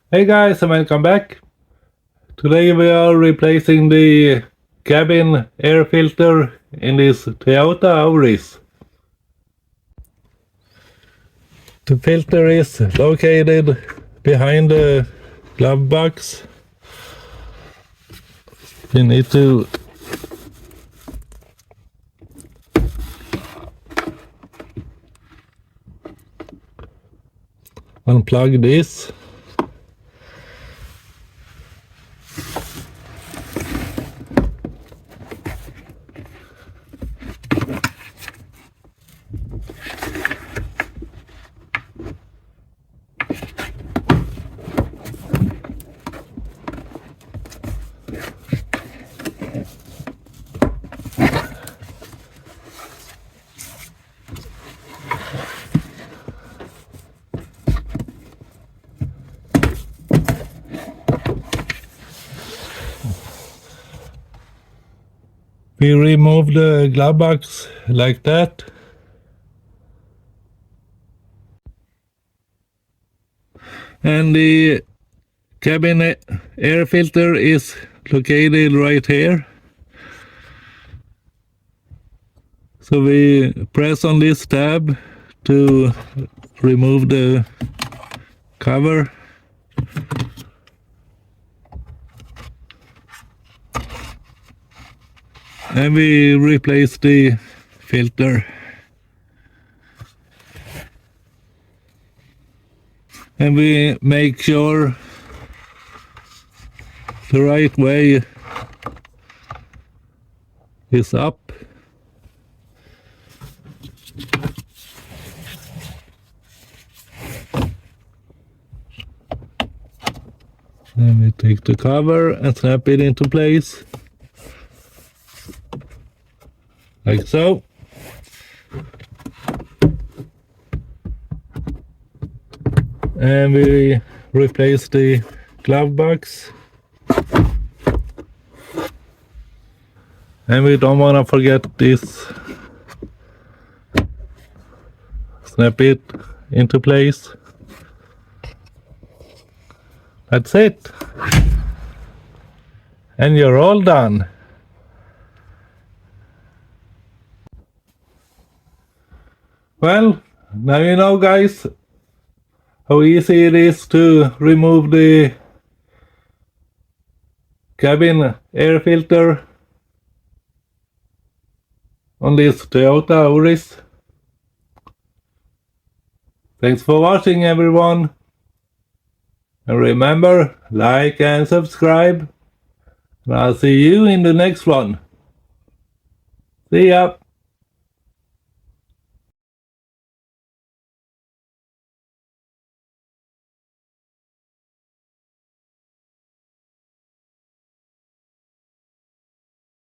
Hey guys, and welcome back. Today we are replacing the cabin air filter in this Toyota Auris. The filter is located behind the glove box. You need to unplug this. We remove the glove box like that. And the cabin air filter is located right here. So we press on this tab to remove the cover. And we replace the filter. And we make sure the right way is up. And we take the cover and snap it into place. Like so. And we replace the glove box. And we don't want to forget this. Snap it into place. That's it. And you're all done. Well, now you know, guys, how easy it is to remove the cabin air filter on this Toyota Auris. Thanks for watching, everyone. And remember, like and subscribe. And I'll see you in the next one. See ya.